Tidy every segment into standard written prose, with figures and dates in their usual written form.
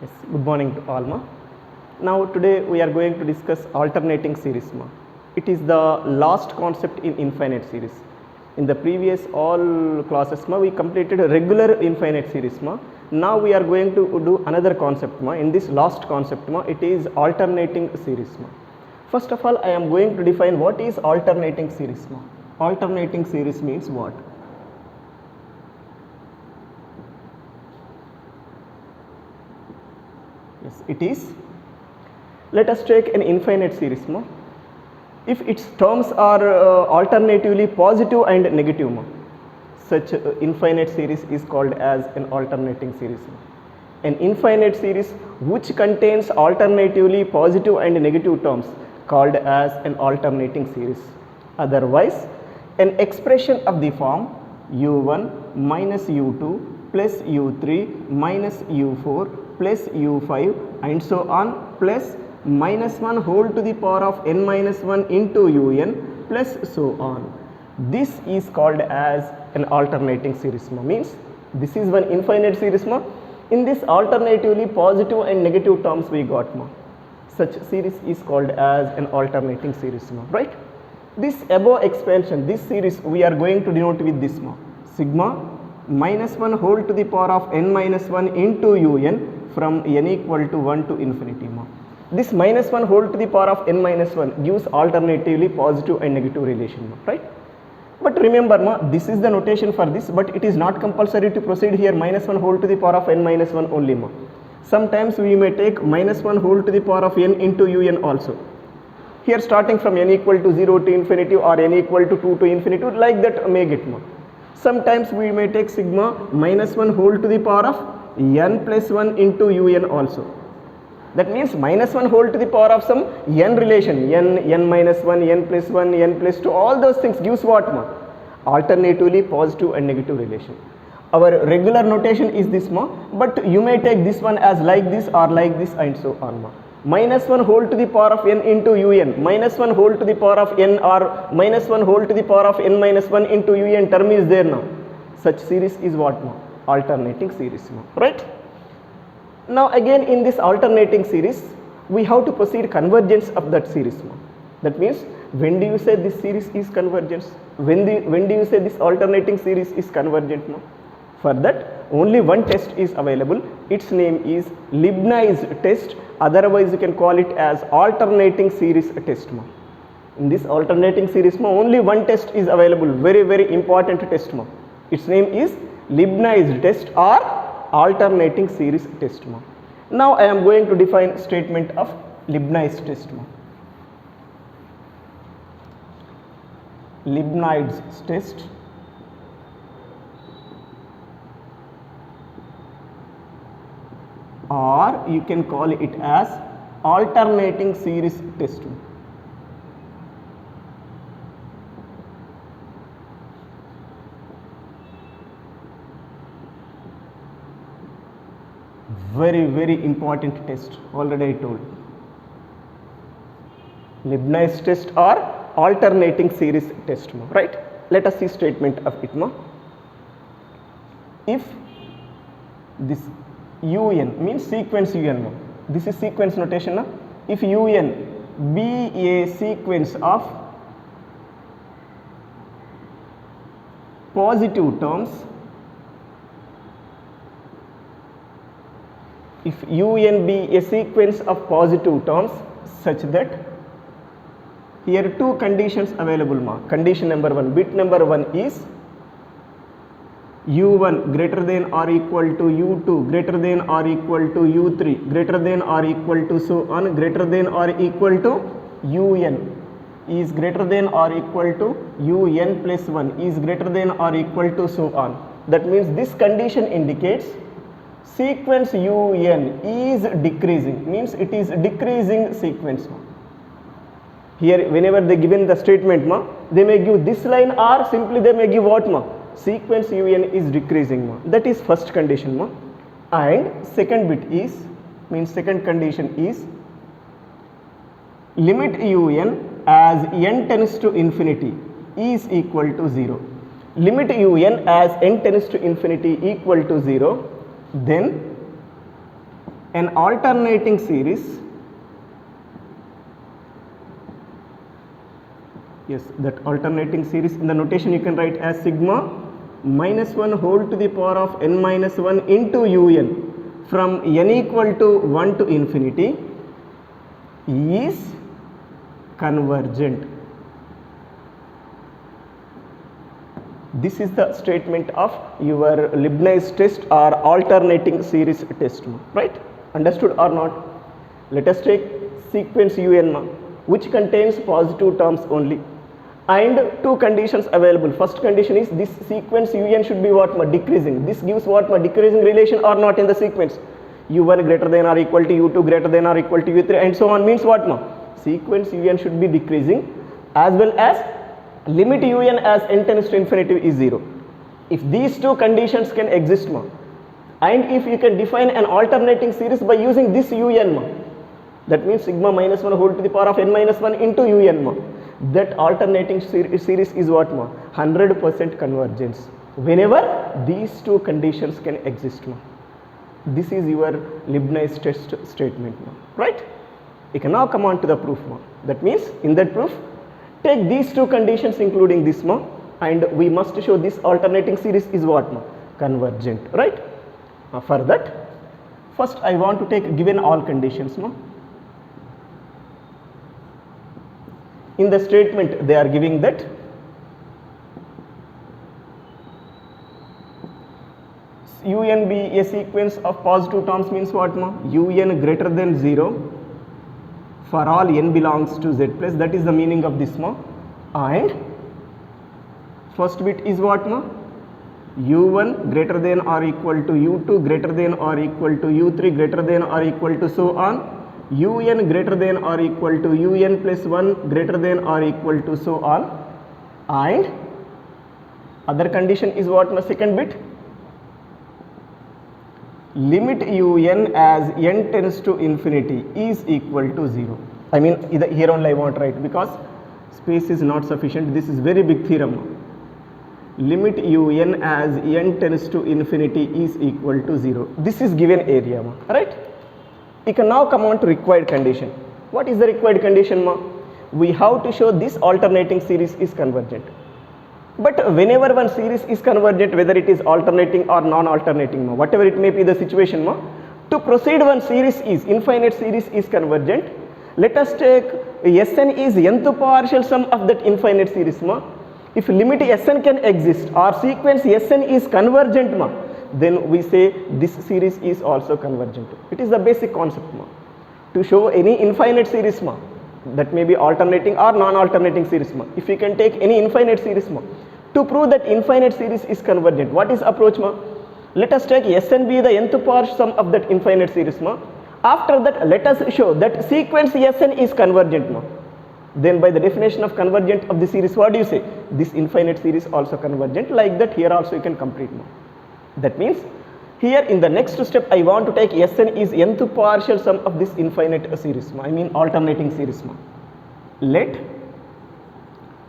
Yes, good morning to all. Ma. Now today we are going to discuss alternating series. Ma. It is the last concept in infinite series. In the previous all classes, ma, we completed a regular infinite series. Ma. Now we are going to do another concept. Ma. In this last concept, ma, it is alternating series. Ma. First of all, I am going to define what is alternating series. Ma. Alternating series means what? Yes, it is. Let us take an infinite series. Ma. If its terms are alternatively positive and negative, ma, such infinite series is called as an alternating series. An infinite series which contains alternatively positive and negative terms called as an alternating series. Otherwise, an expression of the form u1 minus u2 plus u3 minus u4 plus u5 and so on plus minus 1 whole to the power of n minus 1 into un plus so on. This is called as an alternating series. Ma. Means this is one infinite series. Ma. In this alternatively positive and negative terms we got. Ma. Such series is called as an alternating series. Ma. Right? This above expansion, this series we are going to denote with this. Ma. Sigma minus 1 whole to the power of n minus 1 into un from n equal to 1 to infinity. Ma. This minus 1 whole to the power of n minus 1 gives alternatively positive and negative relation. Ma. Right? But remember, ma, this is the notation for this, but it is not compulsory to proceed here minus 1 whole to the power of n minus 1 only. Ma. Sometimes we may take minus 1 whole to the power of n into un also. Here starting from n equal to 0 to infinity or n equal to 2 to infinity, like that may get. Ma. Sometimes we may take sigma minus 1 whole to the power of n plus 1 into un also. That means minus 1 whole to the power of some n relation, n minus 1, n plus 1, n plus 2, all those things gives what? Ma? Alternatively positive and negative relation. Our regular notation is this, ma, but you may take this one as like this or like this and so on. Ma. Minus 1 whole to the power of n into un, minus 1 whole to the power of n or minus 1 whole to the power of n minus 1 into un term is there now. Such series is what? Ma? Alternating series. Ma. Right? Now again in this alternating series, we have to proceed convergence of that series. Ma. That means when do you say this series is convergence? When do you say this alternating series is convergent? Ma? For that only one test is available. Its name is Leibniz test. Otherwise you can call it as alternating series test. Ma. In this alternating series, ma, only one test is available. Very important test. Ma. Its name is Leibniz test or alternating series test. Ma. Now I am going to define statement of Leibniz test. Ma. Leibniz test or you can call it as alternating series test. Very important test, already I told. Leibniz test or alternating series test. Ma. Right? Let us see statement of it. Ma. If this un means sequence un. Ma. This is sequence notation. Na? If un be a sequence of positive terms, if un be a sequence of positive terms such that here two conditions available. Ma. Condition number 1, bit number 1 is u1 greater than or equal to u2 greater than or equal to u3 greater than or equal to so on greater than or equal to un is greater than or equal to un plus 1 is greater than or equal to so on. That means this condition indicates sequence un is decreasing, means it is decreasing sequence. Ma. Here whenever they given the statement, ma, they may give this line or simply they may give what? Ma? Sequence un is decreasing. Ma. That is first condition. Ma. And second bit is, means second condition is limit un as n tends to infinity is equal to 0. Limit un as n tends to infinity equal to 0, then an alternating series, yes, that alternating series in the notation you can write as sigma minus 1 whole to the power of n minus 1 into un from n equal to 1 to infinity is convergent. This is the statement of your Leibniz test or alternating series test, right? Understood or not? Let us take sequence un which contains positive terms only, and two conditions available. First condition is this sequence un should be what? Decreasing. This gives what? Decreasing relation or not in the sequence. u1 greater than or equal to u2 greater than or equal to u3 and so on, means what? Sequence un should be decreasing, as well as limit un as n tends to infinity is 0. If these two conditions can exist, and if you can define an alternating series by using this un, that means sigma minus 1 whole to the power of n minus 1 into un, that alternating series is what? 100% convergence whenever these two conditions can exist. This is your Leibniz test statement, right? You can now come on to the proof. That means in that proof, take these two conditions including this, and we must show this alternating series is what? Convergent, right? For that, first I want to take given all conditions. In the statement they are giving that un be a sequence of positive terms, means what? Un greater than 0 for all n belongs to z plus, that is the meaning of this, and first bit is what? u1 greater than or equal to u2 greater than or equal to u3 greater than or equal to so on, un greater than or equal to un plus 1 greater than or equal to so on, and other condition is what? Second bit, limit un as n tends to infinity is equal to 0. I mean here only I want to write because space is not sufficient. This is very big theorem. Limit un as n tends to infinity is equal to 0. This is given area, right? You can now come on to required condition. What is the required condition? We have to show this alternating series is convergent. But whenever one series is convergent, whether it is alternating or non-alternating, whatever it may be the situation, to proceed one series is, infinite series is convergent. Let us take Sn is nth partial sum of that infinite series. If limit Sn can exist or sequence Sn is convergent, then we say this series is also convergent. It is the basic concept. To show any infinite series, that may be alternating or non-alternating series, if you can take any infinite series, to prove that infinite series is convergent, what is approach? Let us take Sn be the nth partial sum of that infinite series. After that, let us show that sequence Sn is convergent. Then by the definition of convergent of the series, what do you say? This infinite series also convergent. Like that here also you can complete. That means here in the next step I want to take Sn is nth partial sum of this infinite series, I mean alternating series. Let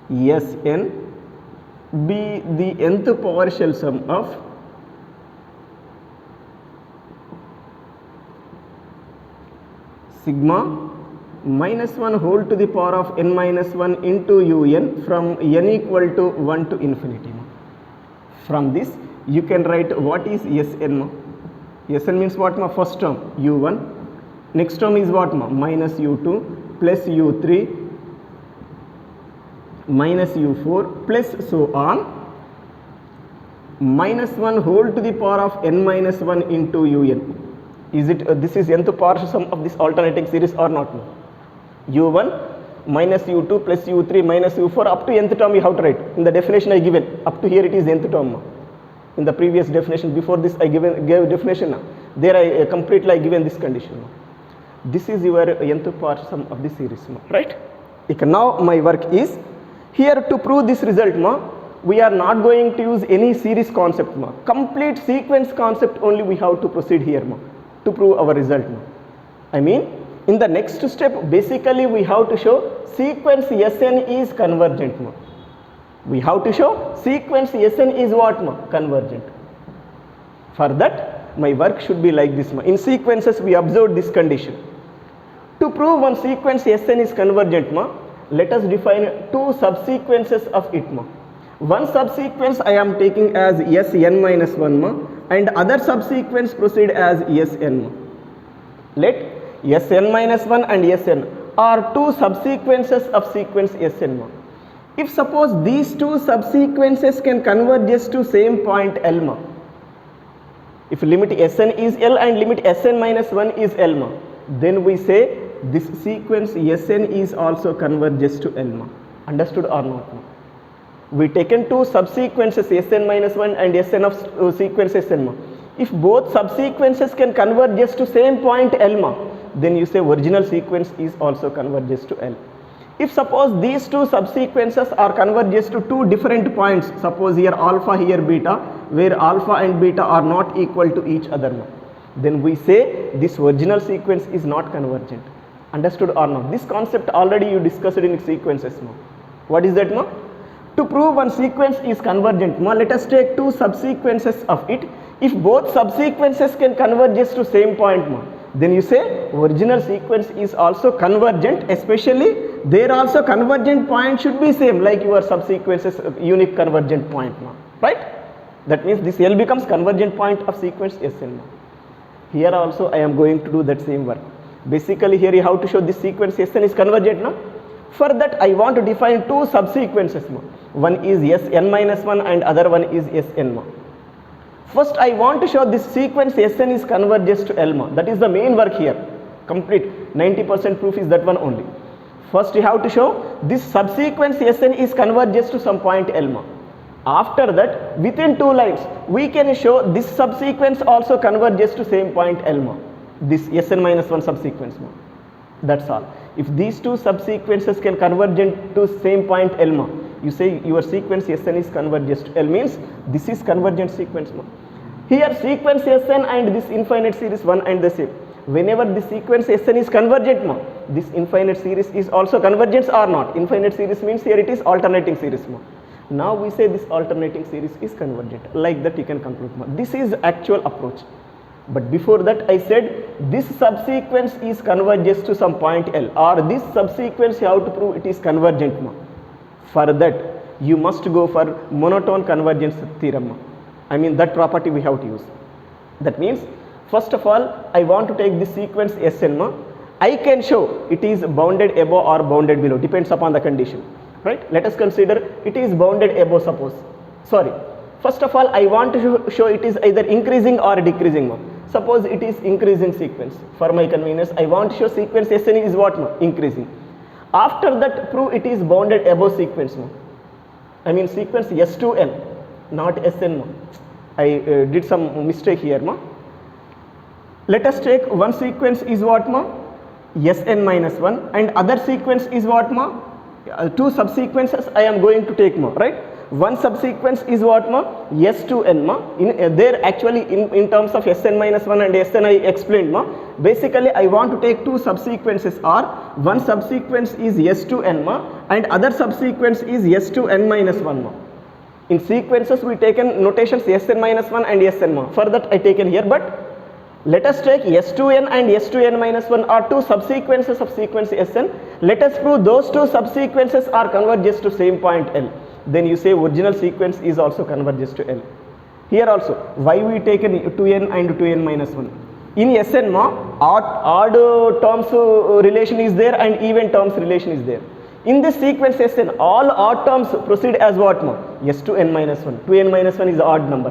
Sn be the nth partial sum of sigma minus 1 whole to the power of n minus 1 into un from n equal to 1 to infinity. From this you can write what is Sn. Sn means what? First term u1, next term is what? Minus u2 plus u3 minus u4 plus so on, minus 1 whole to the power of n minus 1 into un. Is it this is nth partial sum of this alternating series or not? u1 minus u2 plus u3 minus u4 up to nth term you have to write. In the definition I given, up to here it is nth term. In the previous definition, before this I gave definition, there I completely I given this condition. This is your nth partial sum of the series, right? Now my work is here to prove this result, we are not going to use any series concept, complete sequence concept only we have to proceed here to prove our result. I mean in the next step basically we have to show sequence Sn is convergent. We have to show sequence Sn is what? Convergent. For that my work should be like this. In sequences, we observe this condition. To prove one sequence Sn is convergent, let us define two subsequences of it. One subsequence I am taking as Sn minus 1 and other subsequence proceed as Sn. Let Sn minus 1 and Sn are two subsequences of sequence Sn. If suppose these two subsequences can converge just to same point L, if limit Sn is L and limit Sn minus 1 is L, then we say this sequence Sn is also converges to L. Understood or not? We taken two subsequences Sn minus 1 and Sn of sequence Sn. If both subsequences can converge just to same point L, then you say original sequence is also converges to L. If suppose these two subsequences are converges to two different points, suppose here alpha, here beta, where alpha and beta are not equal to each other, then we say this original sequence is not convergent. Understood or not? This concept already you discussed in sequences. What is that? To prove one sequence is convergent, let us take two subsequences of it. If both subsequences can converge just to same point, then you say original sequence is also convergent, especially there also convergent point should be same like your subsequences unique convergent point, right? That means this L becomes convergent point of sequence Sn. Here also I am going to do that same work. Basically here you have to show this sequence Sn is convergent. For that I want to define two subsequences. One is Sn minus 1 and other one is Sn. First I want to show this sequence Sn is converges to L. That is the main work here. Complete 90% proof is that one only. First you have to show this subsequence Sn is converges to some point L. After that, within two lines, we can show this subsequence also converges to same point L. This Sn minus 1 subsequence. That's all. If these two subsequences can converge to same point L, you say your sequence Sn is converges to L, means this is convergent sequence. Here sequence Sn and this infinite series one and the same. Whenever the sequence Sn is convergent, this infinite series is also convergent or not. Infinite series means here it is alternating series. Now we say this alternating series is convergent. Like that you can conclude. This is actual approach. But before that I said this subsequence is converges to some point L, or this subsequence you have to prove it is convergent. For that you must go for monotone convergence theorem. I mean that property we have to use. That means first of all I want to take this sequence Sn. I can show it is bounded above or bounded below, depends upon the condition. Right? Let us consider it is bounded above, suppose. Sorry. First of all I want to show it is either increasing or decreasing. Suppose it is increasing sequence. For my convenience I want to show sequence Sn is what? Increasing. After that prove it is bounded above sequence. I mean sequence S2n, not Sn. I did some mistake here. Let us take one sequence is what? Sn minus 1 and other sequence is what? Two subsequences I am going to take, right? One subsequence is what? S2n. In there actually in terms of Sn minus 1 and Sn I explained. Basically I want to take two subsequences, or one subsequence is S2n and other subsequence is S2n minus 1. In sequences we taken notations Sn minus 1 and Sn. For that I taken here, but let us take S2n and S2n minus 1 are two subsequences of sequence Sn. Let us prove those two subsequences are converges to same point L. Then you say original sequence is also converges to L. Here also, why we taken 2n and 2n minus 1? In Sn, odd terms relation is there and even terms relation is there. In this sequence Sn, all odd terms proceed as what? S2n minus 1. 2n minus 1 is odd number.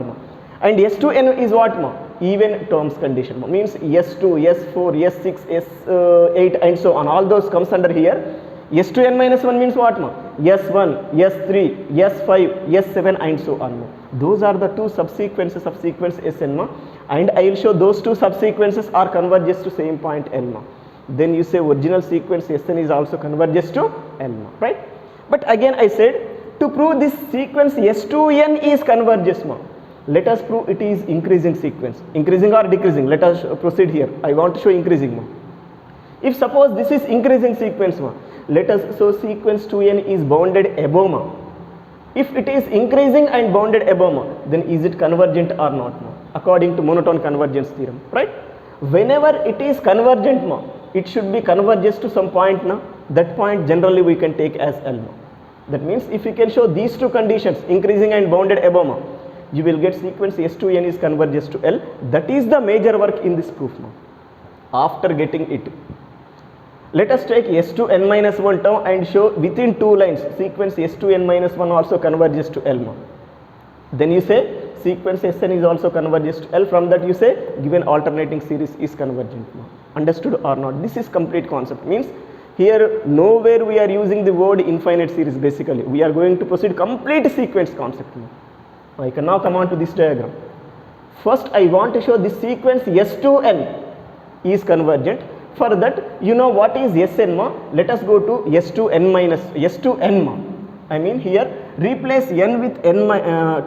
And S2n is what? Even terms condition. Means S2, S4, S6, S8 and so on. All those comes under here. S2n minus 1 means what? S1, S3, S5, S7 and so on. Those are the two subsequences of sequence Sn. And I will show those two subsequences are converges to same point L. Then you say original sequence Sn is also converges to L. Right? But again I said to prove this sequence S2n is converges. Let us prove it is increasing sequence. Increasing or decreasing? Let us proceed here. I want to show increasing. If suppose this is increasing sequence, let us show sequence 2n is bounded above. If it is increasing and bounded above, then is it convergent or not? according to monotone convergence theorem, right? Whenever it is convergent ma, it should be converges to some point na, that point generally we can take as L ma. That means if you can show these two conditions, increasing and bounded above ma, you will get sequence S2n is converges to L. That is the major work in this proof ma. After getting it, let us take S2n minus 1 term and show within two lines sequence S2n minus 1 also converges to L ma. Then you say sequence Sn is also converges to L. From that you say given alternating series is convergent ma. Understood or not? This is complete concept. Means here nowhere we are using the word infinite series. Basically we are going to proceed complete sequence concept ma. I can now come on to this diagram. First I want to show this sequence S2n is convergent. For that, you know what is Sn ma? Let us go to S2n minus S2n ma. I mean here replace n with n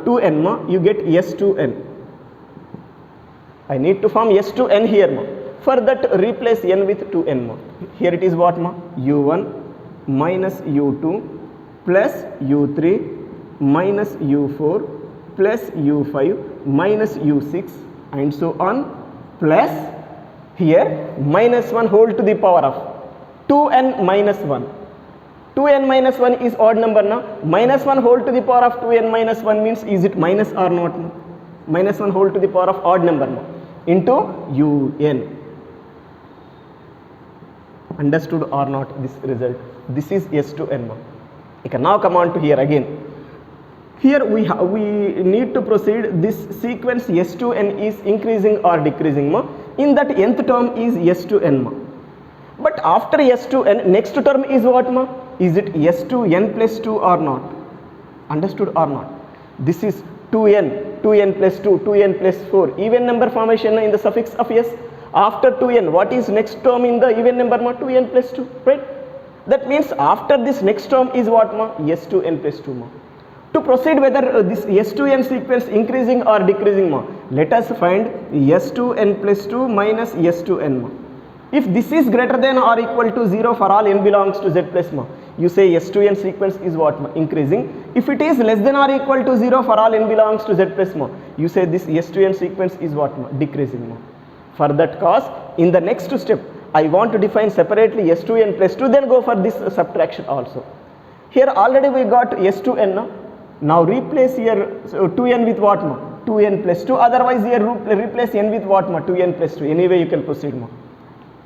2n ma, you get S2n. I need to form S2n here ma. For that replace n with 2n ma. Here it is what ma? U1 minus U2 plus U3 minus U4 plus U5 minus U6 and so on, plus here minus 1 whole to the power of 2n minus 1. 2n minus 1 is odd number now. Minus 1 whole to the power of 2n minus 1 means is it minus or not? Minus 1 whole to the power of odd number now into un. Understood or not this result? This is S2n ma. You can now come on to here again. Here we need to proceed. This sequence S2n is increasing or decreasing ma. In that nth term is S2n ma. But after S2n, next term is what ma? Is it S2n plus 2 or not? Understood or not? This is 2n, 2n plus 2, 2n plus 4. Even number formation in the suffix of s. After 2n, what is next term in the even number ma? 2n plus 2, right? That means after this next term is what ma? S2n plus 2 ma. To proceed whether this S2n sequence increasing or decreasing ma, let us find S2n plus 2 minus S2n ma. If this is greater than or equal to 0 for all n belongs to Z plus ma, you say S2n sequence is what ma? Increasing. If it is less than or equal to 0 for all n belongs to Z plus ma, you say this S2n sequence is what ma? Decreasing ma. For that cause, in the next step, I want to define separately S2n plus 2, then go for this subtraction also. Here already we got S2n na. Now replace here 2n with what ma? 2n plus 2. Otherwise here replace n with what ma? 2n plus 2. Anyway you can proceed ma.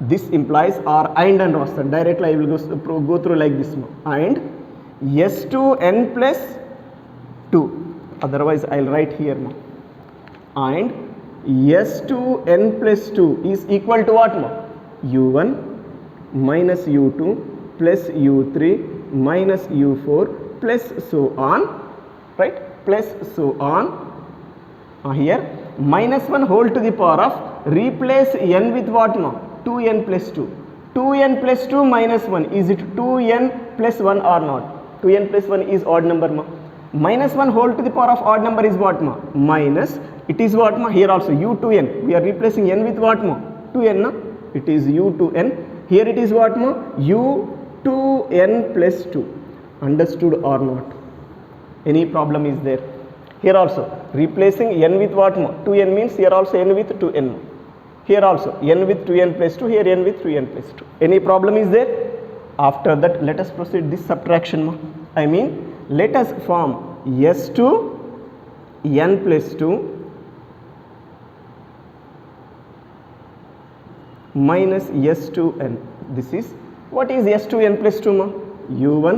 This implies or and Rostan. Directly I will go through like this ma. And S2n plus 2. Otherwise I will write here ma. And S2n plus 2 is equal to what ma? U1 minus U2 plus U3 minus U4 plus so on. Right, plus so on. Here minus 1 whole to the power of replace n with what ma? 2n plus 2. 2n plus 2 minus 1, is it 2n plus 1 or not? 2n plus 1 is odd number ma. Minus 1 whole to the power of odd number is what ma? Minus, it is what ma? Here also u2n, we are replacing n with what ma? 2n na? It is u2n. Here it is what ma? u2n plus 2. Understood or not? Any problem is there? Here also replacing n with what ma? 2n means here also n with 2n. Here also n with 2n plus 2, here n with 3n plus 2. Any problem is there? After that let us proceed this subtraction ma. I mean let us form S2 n plus 2 minus S2n. This is what is S2n plus 2 ma? U1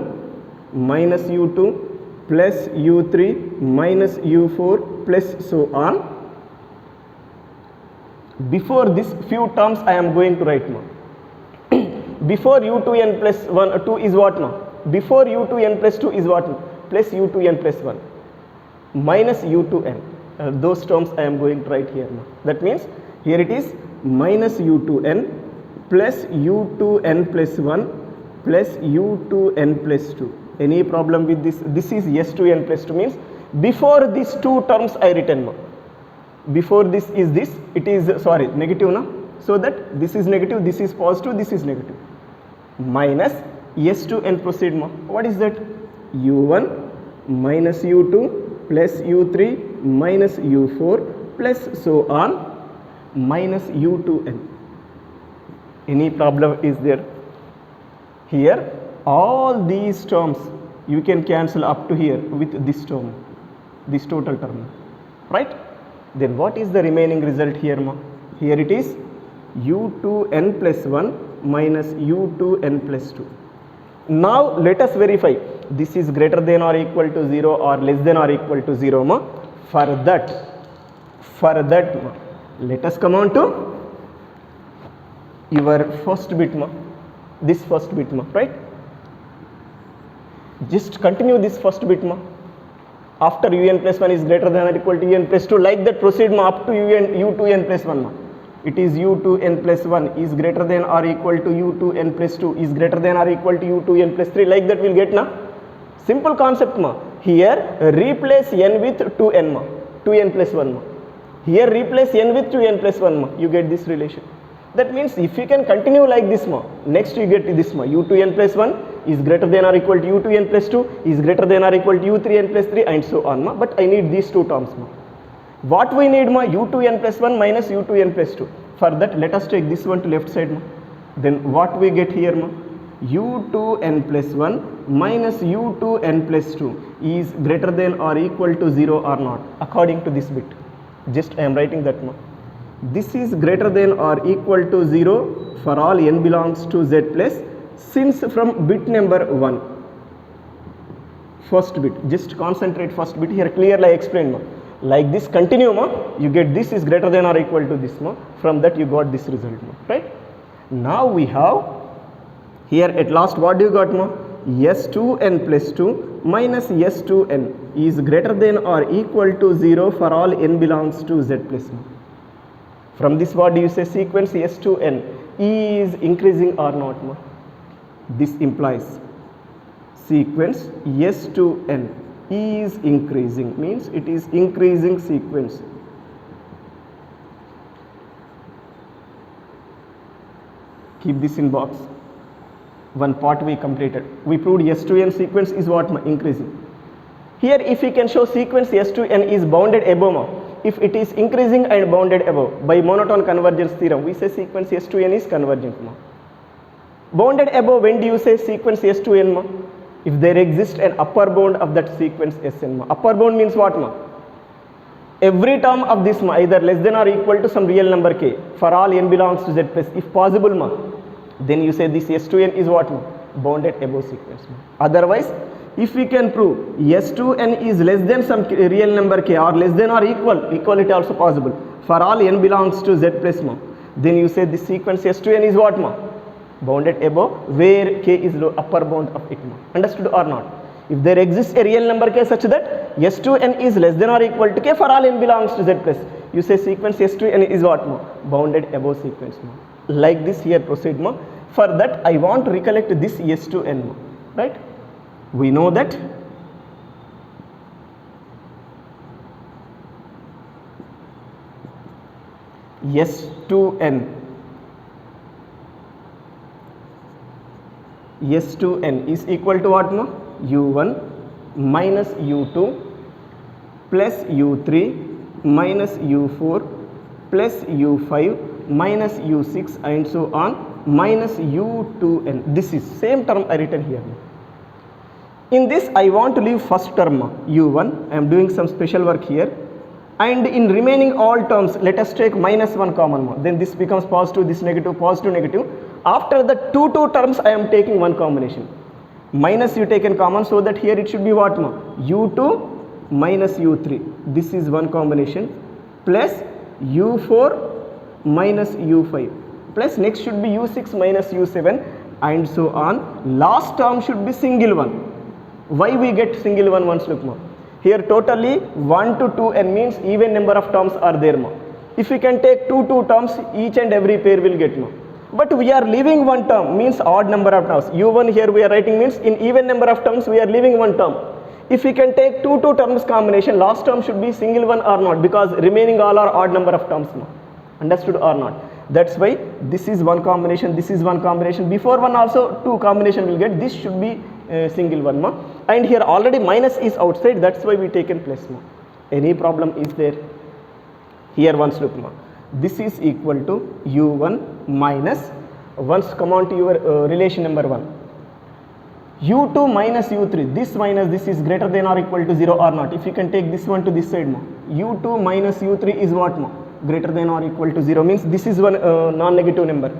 minus U2 plus U3 minus U4 plus so on. Before this few terms I am going to write ma. Before U2n plus 1 2 is what ma? Before U2n plus 2 is what ma? Plus U2n plus 1 minus U2n. Those terms I am going to write here ma. That means here it is minus U2n plus U2n plus 1 plus U2n plus 2. Any problem with this? This is S2n plus 2 means before these two terms I written ma. Before this is this, it is sorry negative na. So that this is negative, this is positive, this is negative. Minus S2n proceed ma. What is that? U1 minus U2 plus U3 minus U4 plus so on minus u to n. Any problem is there? Here all these terms you can cancel up to here with this term, this total term, right? Then what is the remaining result here ma? Here it is u to n plus 1 minus u to n plus 2. Now let us verify this is greater than or equal to 0 or less than or equal to 0 ma. For that ma, let us come on to your first bit ma, this first bit ma, right? Just continue this first bit ma. After un plus 1 is greater than or equal to un plus 2, like that proceed ma up to u to n plus 1 ma. It is u to n plus 1 is greater than or equal to u to n plus 2 is greater than or equal to u to n plus 3, like that we'll get na. Simple concept ma. Here replace n with 2n ma, 2n plus 1 ma. Here replace n with 2n plus 1 ma, you get this relation. That means if you can continue like this ma, next you get this ma, u to n plus 1 is greater than or equal to u to n plus 2 is greater than or equal to u 3 n plus 3 and so on ma. But I need these two terms ma. What we need ma? U to n plus 1 minus u to n plus 2. For that let us take this one to left side ma. Then what we get here ma? U to n plus 1 minus u to n plus 2 is greater than or equal to 0 or not, according to this bit. Just I am writing that ma. This is greater than or equal to 0 for all n belongs to z plus, since from bit number 1, first bit, just concentrate first bit here, clearly I explained ma. Like this continue ma, you get this is greater than or equal to this ma, from that you got this result ma, right? Now we have here at last what do you got ma? S2n plus 2 minus S2n is greater than or equal to 0 for all n belongs to z plus ma. From this what do you say? Sequence S2n is increasing or not ma? This implies sequence S2n is increasing, means it is increasing sequence. Keep this in box. One part we completed. We proved S2n sequence is what ma? Increasing. Here if we can show sequence S2n is bounded above ma, if it is increasing and bounded above by monotone convergence theorem, we say sequence S2n is convergent ma. Bounded above, when do you say sequence S2n ma? If there exists an upper bound of that sequence Sn ma. Upper bound means what ma? Every term of this ma, either less than or equal to some real number k for all n belongs to z plus, if possible ma, then you say this S2n is what ma? Bounded above sequence ma. Otherwise, if we can prove S2n is less than some real number k or less than or equal, equality also possible, for all n belongs to z plus ma, then you say this sequence S2n is what ma? Bounded above, where k is the upper bound of it ma. Understood or not? If there exists a real number k such that S2n is less than or equal to k for all n belongs to z plus, you say sequence S2n is what ma? Bounded above sequence ma. Like this here proceed ma. For that I want to recollect this S2n ma, right? We know that S2n is equal to what ma? U1 minus U2 plus U3 minus U4 plus U5 minus U6 and so on minus U2n. This is same term I written here. In this I want to leave first term U1, I am doing some special work here, and in remaining all terms let us take minus 1 common, then this becomes positive, this negative, positive, negative. After the two terms I am taking one combination, minus you taken common, so that here it should be what ma? U2 minus U3, this is one combination, plus U4 minus U5, plus next should be U6 minus U7 and so on. Last term should be single one. Why we get single one once look ma? Here totally 1 to 2n means even number of terms are there ma. If we can take two terms, each and every pair will get ma. But we are leaving one term, means odd number of terms. U1 here we are writing means in even number of terms we are leaving one term. If we can take two terms combination, last term should be single one or not, because remaining all are odd number of terms ma. Understood or not? That's why this is one combination, this is one combination. Before one also two combination will get. This should be single one ma. And here already minus is outside, that's why we taken plus ma. Any problem is there? Here once look ma, this is equal to u1 minus, once come on to your relation number 1, u2 minus u3, this minus this is greater than or equal to 0 or not. If you can take this one to this side ma, u2 minus u3 is what ma, greater than or equal to 0, means this is one non-negative number.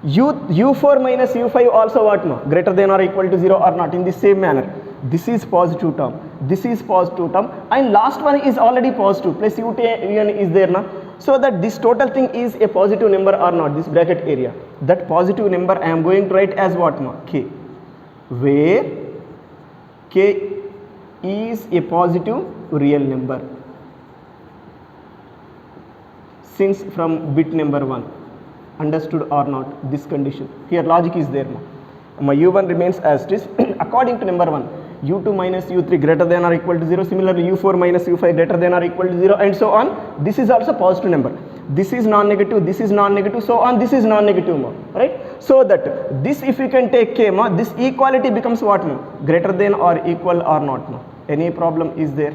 u4 minus u5 also what ma, greater than or equal to 0 or not. In the same manner, this is positive term, this is positive term, and last one is already positive, plus u10 is there na. So that this total thing is a positive number or not, this bracket area, that positive number I am going to write as what ma, k, where k is a positive real number since from bit number 1. Understood or not this condition? Here logic is there ma. My u1 remains as it is according to number 1, u2 minus u3 greater than or equal to 0, similarly u4 minus u5 greater than or equal to 0, and so on. This is also positive number, this is non-negative, this is non-negative, so on, this is non-negative ma, right? So that this, if you can take k ma, this equality becomes what ma, greater than or equal or not ma. Any problem is there?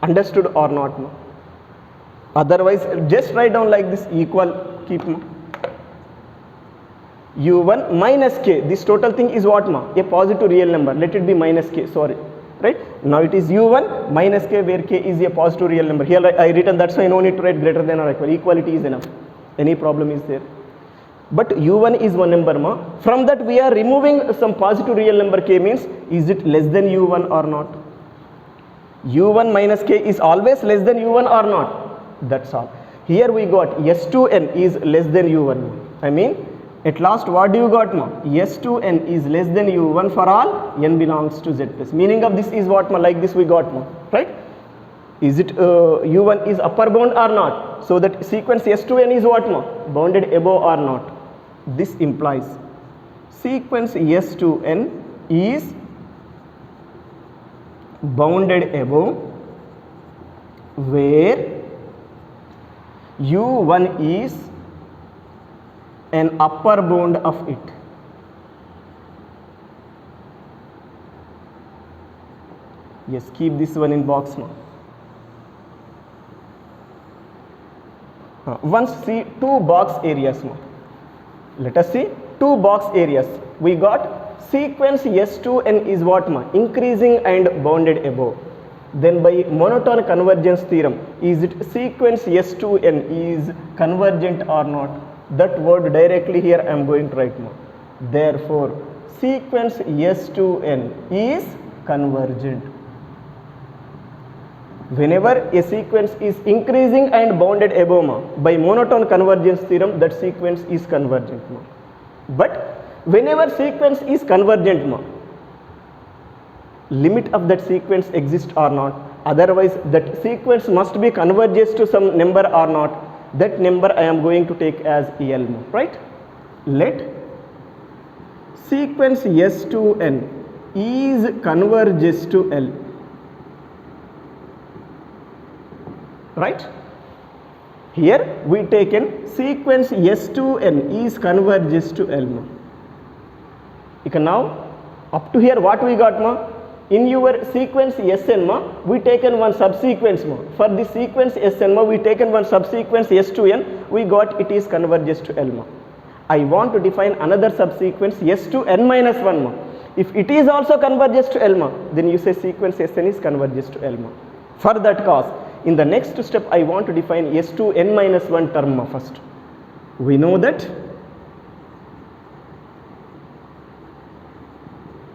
Understood or not ma? Otherwise just write down like this, equal, keep ma, u1 minus k, this total thing is what ma, a positive real number, let it be minus k, sorry, right? Now it is u1 minus k, where k is a positive real number. Here I written, that's why no need to write greater than or equal, equality is enough. Any problem is there? But u1 is one number ma, from that we are removing some positive real number k, means is it less than u1 or not? u1 minus k is always less than u1 or not, that's all. Here we got s2n is less than u1, I mean at last what do you got ma, s2n is less than u1 for all n belongs to z plus. Meaning of this is what ma, like this we got ma, right? Is it u1 is upper bound or not? So that sequence s2n is what ma, bounded above or not? This implies sequence s2n is bounded above where u1 is an upper bound of it. Yes, keep this one in box now. Once see two box areas now. Let us see two box areas. We got sequence S2n is what ma, increasing and bounded above. Then by monotone convergence theorem, is it sequence S2n is convergent or not? That word directly here I am going to write now. Therefore sequence S2n is convergent. Whenever a sequence is increasing and bounded above ma, by monotone convergence theorem, that sequence is convergent ma. But whenever sequence is convergent ma, limit of that sequence exists or not, otherwise that sequence must be converges to some number or not, that number I am going to take as L ma, right? Let sequence S2n is converges to L, right? Here we taken sequence S2n is converges to L ma. Now up to here what we got ma? In your sequence Sn ma, we taken one subsequence ma. For the sequence Sn ma, we taken one subsequence S2n, we got it is converges to L ma. I want to define another subsequence S2n minus 1 ma. If it is also converges to L ma, then you say sequence Sn is converges to L ma. For that cause, in the next step I want to define S2n minus 1 term ma first. We know that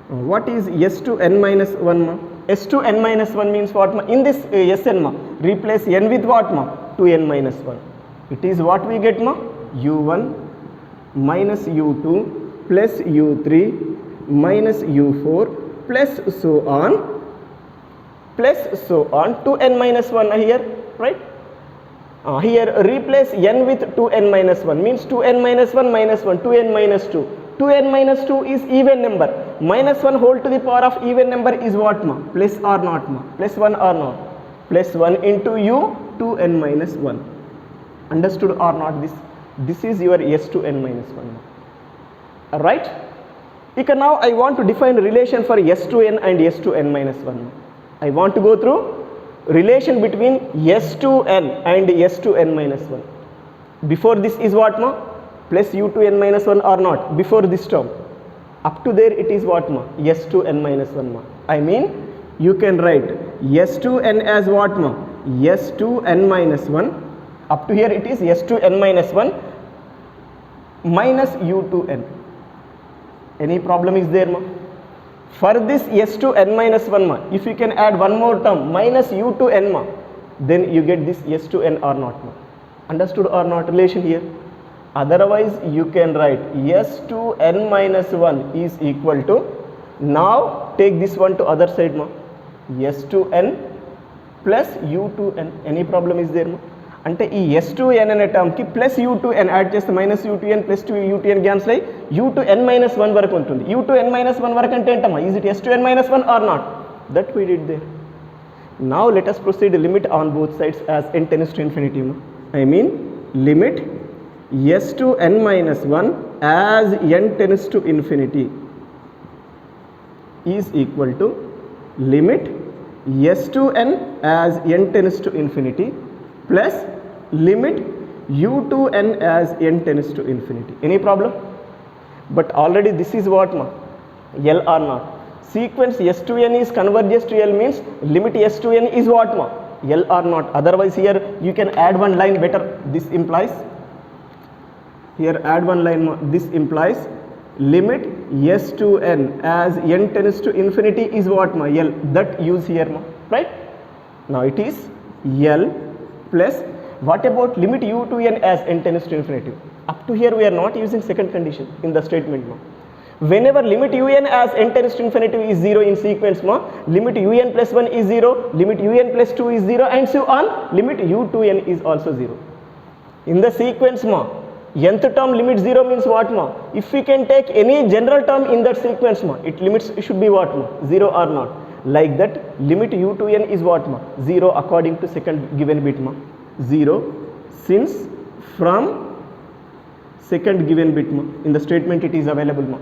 what is S2n minus 1 ma? S2n minus 1 means what ma? In this Sn ma, replace n with what ma? 2n minus 1. It is what we get ma? u1 minus u2 plus u3 minus u4 plus so on 2n minus 1 here, right? Here replace n with 2n minus 1 means 2n minus 1 minus 1, 2n minus 2. 2n minus 2 is even number, minus 1 whole to the power of even number is what ma? Plus or not ma? Plus 1 or not? Plus 1 into u, 2n minus 1. Understood or not this? This is your S2n minus 1. Alright? Now I want to define relation for S2n and S2n minus 1. I want to go through relation between s to n and s to n minus 1. Before this is what ma? Plus u to n minus 1 or not? Before this term. Up to there it is what ma? S to n minus 1 ma. I mean you can write s to n as what ma? S to n minus 1. Up to here it is s to n minus 1 minus u to n. Any problem is there ma? For this s to n minus 1 ma, if you can add one more term minus u to n ma, then you get this s to n or not ma. Understood or not relation here? Otherwise you can write s to n minus 1 is equal to, now take this one to other side ma, s to n plus u to n. Any problem is there ma? అంటే ఈ s to n అనే టర్మ్కి plus u to n add చేస్తే minus u to n plus u to n cancel అయ్యి u to n minus 1 వరకు ఉంటుంది. u to n minus 1 వరకు అంటే ఏంటమ్మా? Is it s to n minus 1 or not? That we did there. Now let us proceed limit on both sides as n tends to infinity. I mean limit s to n minus 1 as n tends to infinity is equal to limit s to n as n tends to infinity plus limit u to n as n tends to infinity. Any problem? But already this is what ma? L or not? Sequence s to n is converges to L means limit s to n is what ma? L or not? Otherwise here you can add one line better. This implies, here add one line ma. This implies limit s to n as n tends to infinity is what ma? L. That use here ma, right? Now it is L plus, what about limit u to n as n tends to infinity? Up to here we are not using second condition in the statement ma. Whenever limit un as n tends to infinity is 0 in sequence ma, limit un plus 1 is 0, limit un plus 2 is 0 and so on, limit u to n is also 0. In the sequence ma, nth term limit 0 means what ma? If we can take any general term in that sequence ma, it limits should be what ma? 0 or not. Like that limit u to n is what ma? 0 according to second given bit ma. 0 since from second given bit ma. In the statement it is available ma.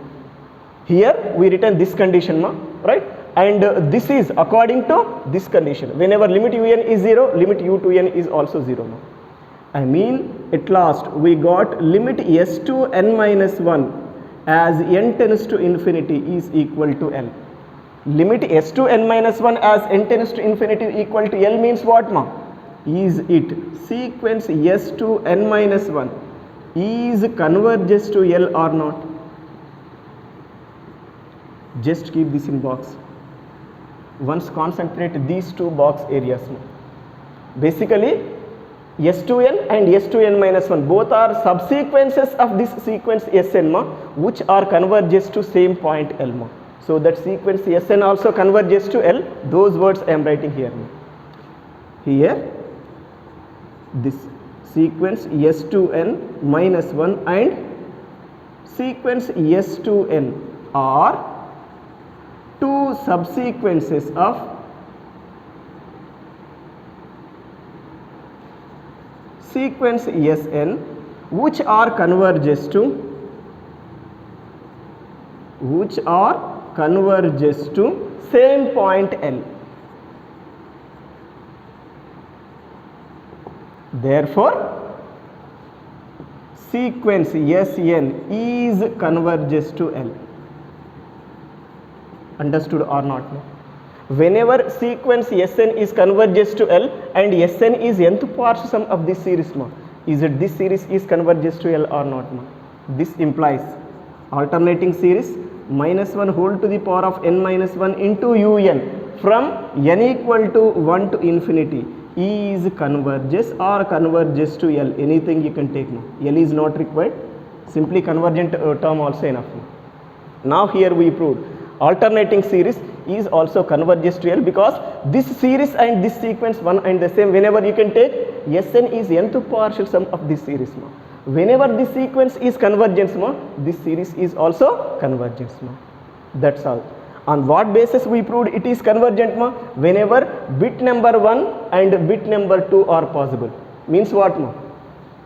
Here we written this condition ma, right? And this is according to this condition. Whenever limit un is 0, limit u to n is also 0 ma. I mean at last we got limit s to n minus 1 as n tends to infinity is equal to L. Limit s to n minus 1 as n tends to infinity equal to L means what ma? Is it sequence s to n minus 1 is converges to L or not? Just keep this in box. Once concentrate these two box areas ma. Basically s to n and s to n minus 1 both are subsequences of this sequence Sn ma, which are converges to same point L ma. So that sequence Sn also converges to L. Those words I am writing here ma. Here this sequence s to n minus 1 and sequence s to n are two subsequences of sequence Sn which are converges to same point L. Therefore sequence Sn is converges to L. Understood or not? Whenever sequence Sn is converges to L and Sn is nth partial sum of this series ma, is it this series is converges to L or not ma? This implies alternating series minus 1 whole to the power of n minus 1 into un from n equal to 1 to infinity is converges or converges to L. Anything you can take now. L is not required. Simply convergent term also enough. Now here we proved alternating series is also converges to L because this series and this sequence one and the same. Whenever you can take Sn is nth partial sum of this series ma. Whenever this sequence is convergence ma, this series is also convergence ma. That's all. On what basis we proved it is convergent ma? Whenever bit number 1 and bit number 2 are possible. Means what ma?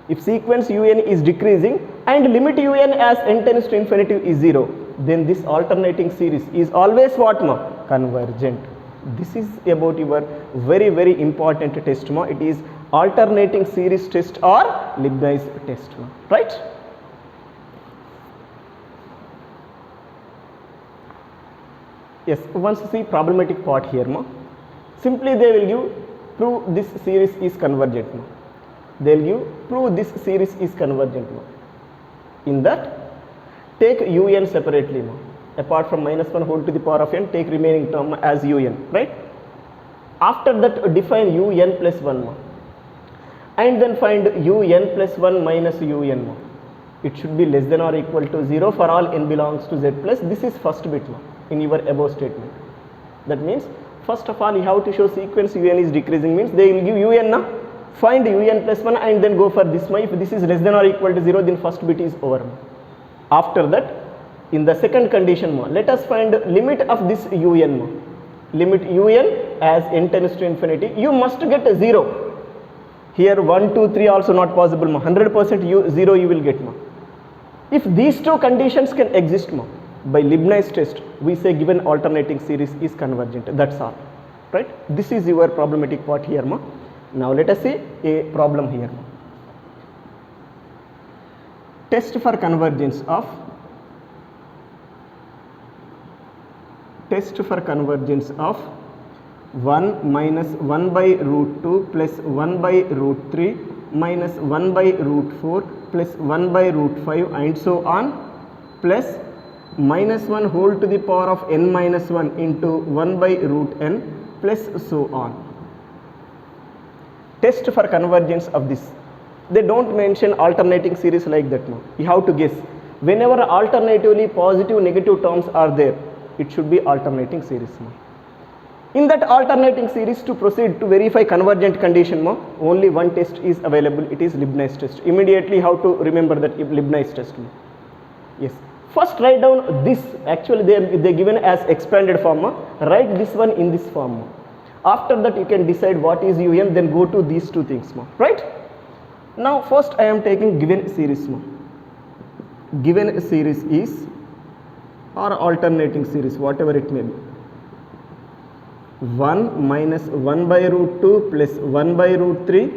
If sequence un is decreasing and limit un as n tends to infinity is 0, then this alternating series is always what ma? Convergent. This is about your very important test ma. It is alternating series test or Leibniz test ma, right? Yes, once see problematic part here ma. Simply they will give prove this series is convergent ma. They will give prove this series is convergent ma. In that, take un separately ma. Apart from -1 whole to the power of n, take remaining term as un, right? After that, define un plus 1 ma. And then find un plus 1 minus un ma. It should be less than or equal to 0 for all n belongs to z plus. This is first bit ma, in your above statement. That means first of all you have to show sequence un is decreasing, means they will give un na. Find un plus 1 and then go for this ma. If this is less than or equal to 0, then first bit is over ma. After that, in the second condition ma, let us find limit of this un ma. Limit un as n tends to infinity, you must get a 0. Here 1, 2, 3 also not possible ma. 100% 0 you will get ma. If these two conditions can exist ma, by Leibniz test we say given alternating series is convergent. That's all, right? This is your problematic part here ma. Now let us see a problem here ma. Test for convergence of test for convergence of 1 minus 1 by root 2 plus 1 by root 3 minus 1 by root 4 plus 1 by root 5 and so on, plus minus 1 whole to the power of n minus 1 into 1 by root n plus so on. Test for convergence of this. They don't mention alternating series like that no. You have to guess. Whenever alternatively positive negative terms are there, it should be alternating series ma. In that alternating series, to proceed to verify convergent condition ma, only one test is available, it is Leibniz test. Immediately how to remember that Leibniz test ma. Yes, first write down this, actually they given as expanded form ma. Write this one in this form ma. After that you can decide what is un, then go to these two things ma, right? Now first I am taking given series ma. Given series is, or alternating series, whatever it may be, 1 minus 1 by root 2 plus 1 by root 3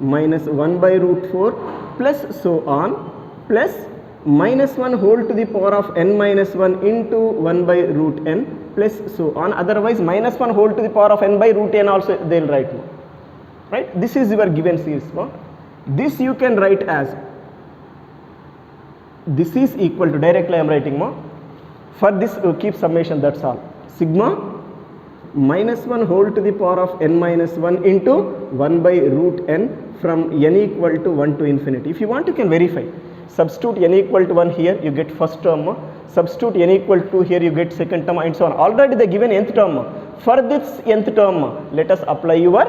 minus 1 by root 4 plus so on, plus minus 1 whole to the power of n minus 1 into 1 by root n plus so on. Otherwise minus 1 whole to the power of n by root n also they will write ma, right? This is your given series ma. This you can write as, this is equal to, directly I am writing ma. For this keep summation, that's all. Sigma minus 1 whole to the power of n minus 1 into 1 by root n from n equal to 1 to infinity. If you want, you can verify. Substitute n equal to 1 here, you get first term ma. Substitute n equal to 2 here, you get second term and so on. Already they given nth term ma. For this nth term ma, let us apply your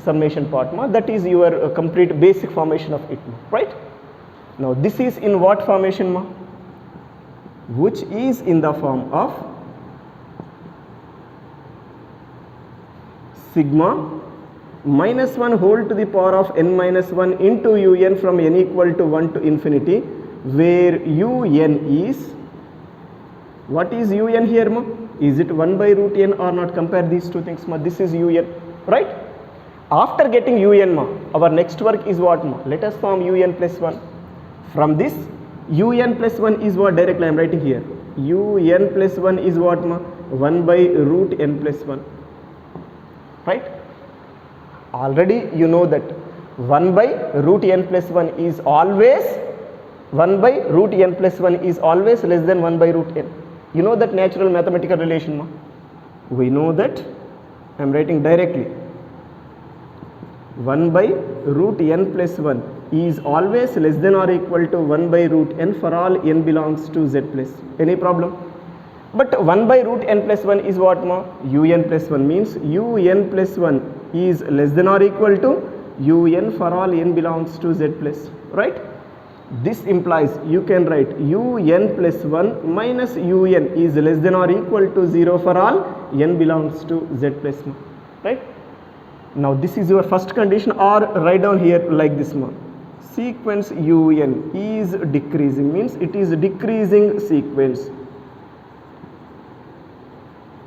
summation part ma. That is your complete basic formation of it ma, right? Now this is in what formation ma? Which is in the form of sigma minus 1 whole to the power of n minus 1 into un from n equal to 1 to infinity, where un is, what is un here ma? Is it 1 by root n or not? Compare these two things ma. This is un, right? After getting un ma, our next work is what ma? Let us form un plus 1. From this un plus 1 is what? Directly I am writing here. Un plus 1 is what ma? 1 by root n plus 1, right? Already you know that 1 by root n plus 1 is always, 1 by root n plus 1 is always less than 1 by root n. You know that natural mathematical relation ma? We know that. I am writing directly. 1 by root n plus 1 is always less than or equal to 1 by root n for all n belongs to z plus. Any problem? But 1 by root n plus 1 is what ma? Un plus 1, means un plus 1 is less than or equal to un for all n belongs to z plus, right? This implies you can write un plus 1 minus un is less than or equal to 0 for all n belongs to z plus ma, right? Now this is your first condition, or write down here like this ma. Sequence un is decreasing, means it is decreasing sequence.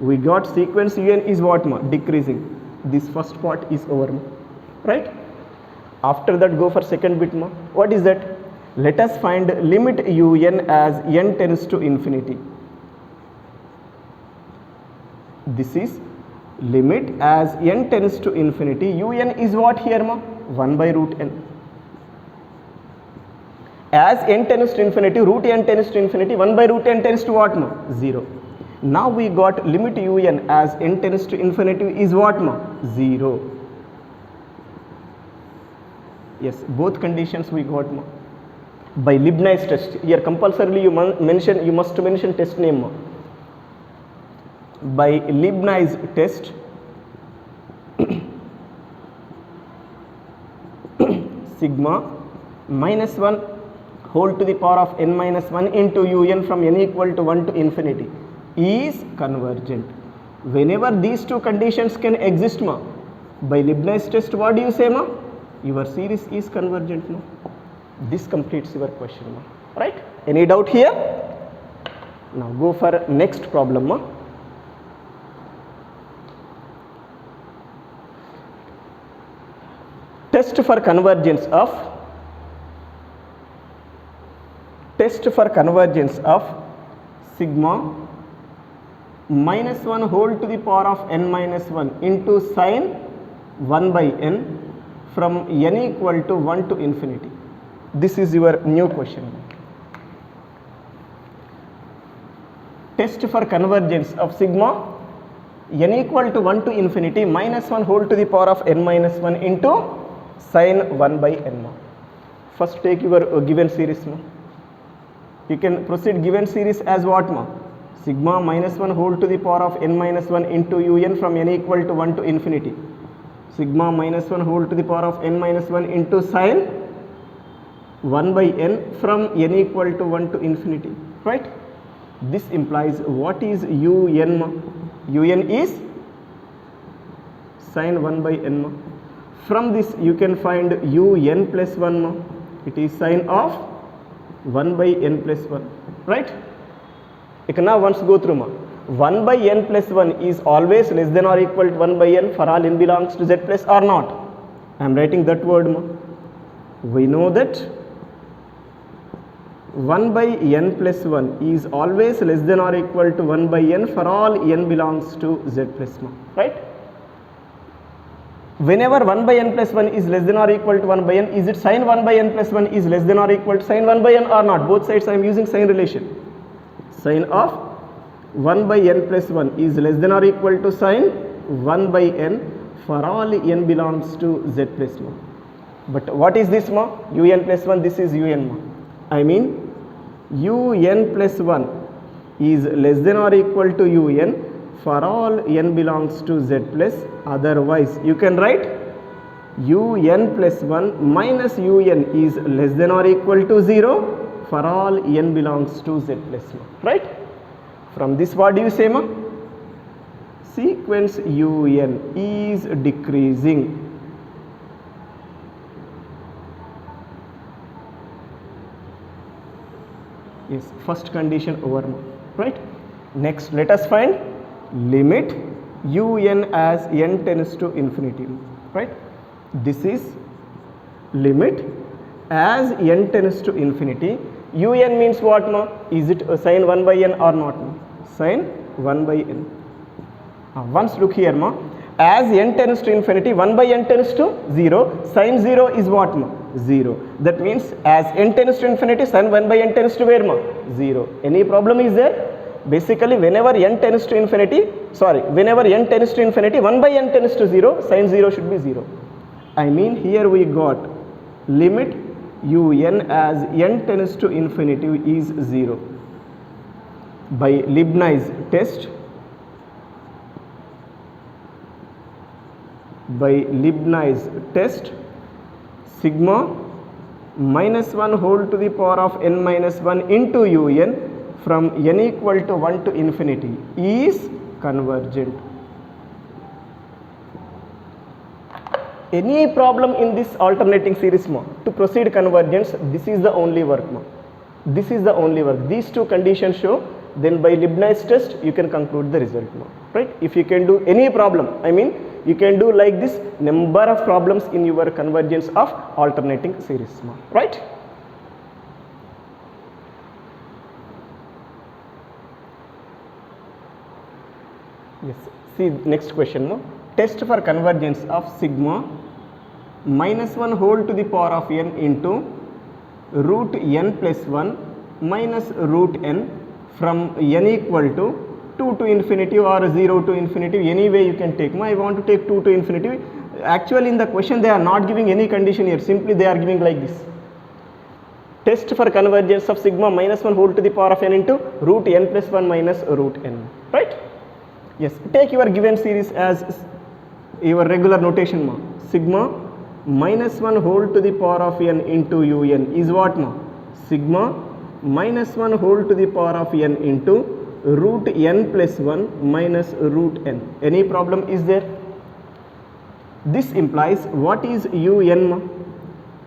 We got sequence un is what ma? Decreasing. This first part is over ma. Right? After that go for second bit ma. What is that? Let us find limit un as n tends to infinity. This is limit as n tends to infinity. Un is what here ma? 1 by root n. As n tends to infinity, root n tends to infinity, 1 by root n tends to what ma? 0. Now we got limit un as n tends to infinity is what ma? 0. Yes, both conditions we got ma. By Leibniz test. Here compulsorily you must mention test name ma. By Leibniz test, sigma minus 1 whole to the power of n minus 1 into un from n equal to 1 to infinity is convergent. Whenever these two conditions can exist ma, by Leibniz test what do you say ma? Your series is convergent ma. This completes your question ma. Right? Any doubt here? Now go for next problem ma. Test for convergence of sigma minus 1 whole to the power of n minus 1 into sine 1 by n from n equal to 1 to infinity. This is your new question. Test for convergence of sigma n equal to 1 to infinity minus 1 whole to the power of n minus 1 into sine 1 by n ma. First take your given series ma. You can proceed given series as what ma? Sigma minus 1 whole to the power of n minus 1 into un from n equal to 1 to infinity. Sigma minus 1 whole to the power of n minus 1 into sine 1 by n from n equal to 1 to infinity. Right? This implies what is un ma? Un is sine 1 by n ma. From this you can find un plus 1 ma. It is sine of 1 by n plus 1. Right? Now once go through ma. 1 by n plus 1 is always less than or equal to 1 by n for all n belongs to z plus or not. I am writing that word ma. We know that 1 by n plus 1 is always less than or equal to 1 by n for all n belongs to z plus ma. Right? Whenever 1 by n plus 1 is less than or equal to 1 by n, is it sine 1 by n plus 1 is less than or equal to sine 1 by n or not? Both sides I am using sine relation. Sine of 1 by n plus 1 is less than or equal to sine 1 by n for all n belongs to z plus ma. But what is this ma? Un plus 1, this is un ma. I mean un plus 1 is less than or equal to un for all n belongs to z plus. Otherwise you can write un plus 1 minus un is less than or equal to 0 for all n belongs to z plus ma. Right? From this what do you say ma? Sequence un is decreasing. Yes, first condition over ma. Right? Next let us find limit un as n tends to infinity. Right? This is limit as n tends to infinity. Un means what ma? Is it sine 1 by n or not ma? Sine 1 by n. Once look here ma. As n tends to infinity, 1 by n tends to 0. Sine 0 is what ma? 0. That means as n tends to infinity, sine 1 by n tends to where ma? 0. Any problem is there? Basically whenever n tends to infinity, whenever n tends to infinity, 1 by n tends to 0, sine 0 should be 0. I mean here we got limit un as n tends to infinity is 0. By Leibniz test, sigma minus 1 whole to the power of n minus 1 into un from n equal to 1 to infinity is convergent. Any problem in this alternating series ma? To proceed convergence, this is the only work ma. This is the only work. These two conditions show, then by Leibniz test you can conclude the result ma. right? If you can do any problem, I mean you can do like this number of problems in your convergence of alternating series, right? Yes, see next question, test for convergence of sigma minus 1 whole to the power of n into root n plus 1 minus root n from n equal to 2 to infinity or 0 to infinity, any way you can take. I want to take 2 to infinity. Actually in the question they are not giving any condition here, simply they are giving like this. Test for convergence of sigma minus 1 whole to the power of n into root n plus 1 minus root n, right? Yes, take your given series as your regular notation, sigma minus 1 whole to the power of n into un is what, sigma minus 1 whole to the power of n into root n plus 1 minus root n. Any problem is there? This implies what is un,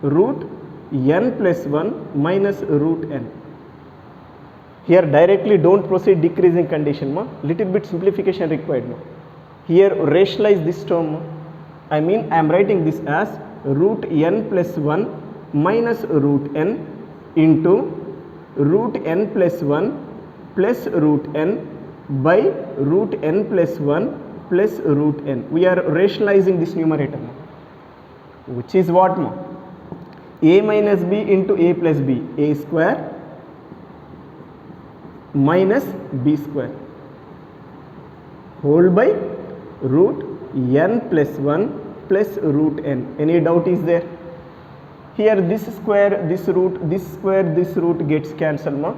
root n plus 1 minus root n. Here directly don't proceed decreasing condition, little bit simplification required. Here rationalize this term, I mean I am writing this as root n plus 1 minus root n into root n plus 1 plus root n by root n plus 1 plus root n. We are rationalizing this numerator, which is what, a minus b into a plus b, a square minus b square whole by root n plus 1 plus root n. Any doubt is there? Here this square, this root, this square, this root gets cancelled,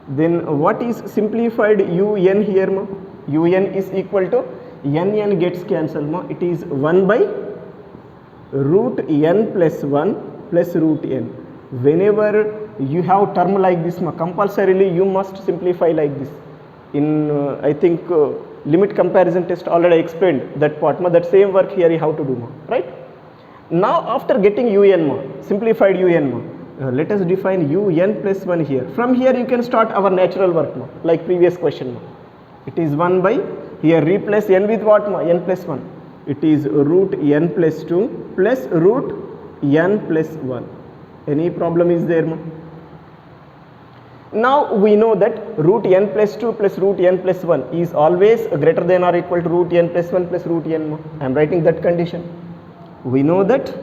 then what is simplified un here, un is equal to n gets cancelled, it is 1 by root n plus 1 plus root n. Whenever you have term like this, compulsorily you must simplify like this. In I think limit comparison test already I explained that part, that same work here you have to do, right? Now after getting un, simplified un, let us define un plus 1 here. From here you can start our natural work, like previous question. It is 1 by, here replace n with what, n plus 1. It is root n plus 2 plus root n plus 1. Any problem is there, Now we know that root n plus 2 plus root n plus 1 is always greater than or equal to root n plus 1 plus root n. I am writing that condition. We know that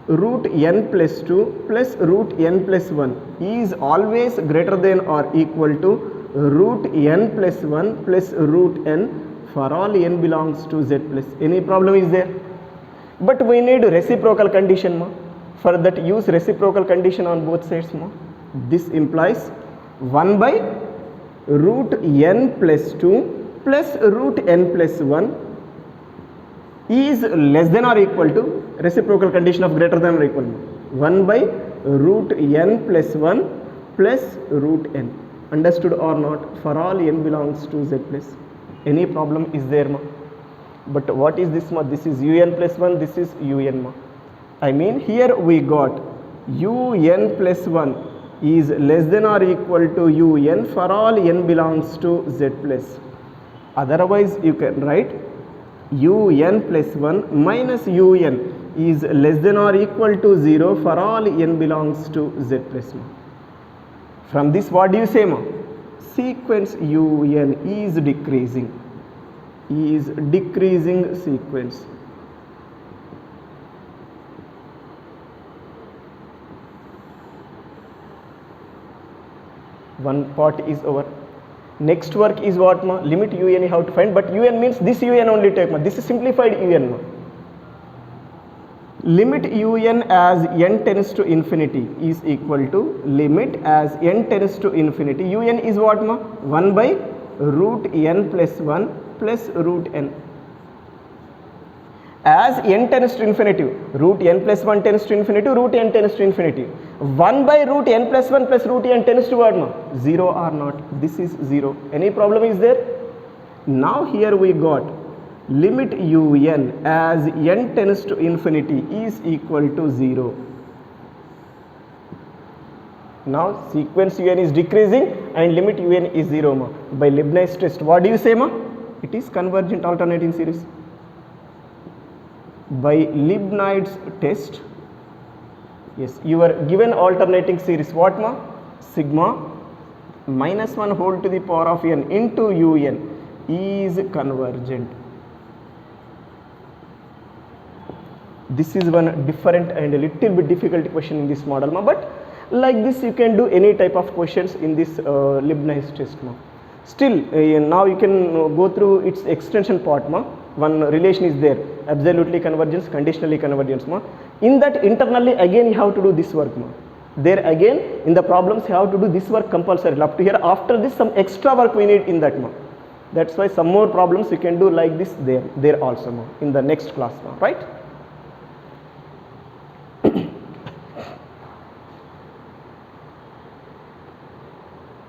root n plus 2 plus root n plus 1 is always greater than or equal to root n plus 1 plus root n for all n belongs to z plus. Any problem is there? But we need reciprocal condition, For that use reciprocal condition on both sides, This implies 1 by root n plus 2 plus root n plus 1 is less than or equal to reciprocal condition of greater than or equal to 1 by root n plus 1 plus root n. Understood or not? For all n belongs to z plus. Any problem is there, But what is this, This is un plus 1, this is un, I mean here we got un plus 1 is less than or equal to un for all n belongs to z plus. Otherwise you can write un plus 1 minus un is less than or equal to 0 for all n belongs to z plus. From this what do you say, Sequence un is decreasing sequence. One part is over. Next work is what, limit un you have to find, but un means this un only take, this is simplified un. Limit un as n tends to infinity is equal to limit as n tends to infinity. Un is what, 1 by root n plus 1 plus root n. As n tends to infinity, root n plus 1 tends to infinity, root n tends to infinity. 1 by root n plus 1 plus root n tends to what, 0 or not? This is 0. Any problem is there? Now here we got limit un as n tends to infinity is equal to 0. Now sequence un is decreasing and limit un is 0 ma. By Leibniz test, what do you say ma? It is convergent alternating series. By Leibniz test, yes, you are given alternating series, what ma? Sigma minus 1 whole to the power of n into un is convergent. This is one different and a little bit difficult question in this model ma, but like this you can do any type of questions in this Leibniz test ma. Still now you can go through its extension part ma. One relation is there, absolutely convergence, conditionally convergence ma. In that internally again you have to do this work ma. There again in the problems you have to do this work compulsory up to here. After this some extra work we need in that ma. That's why some more problems you can do like this there also ma, in the next class ma, right?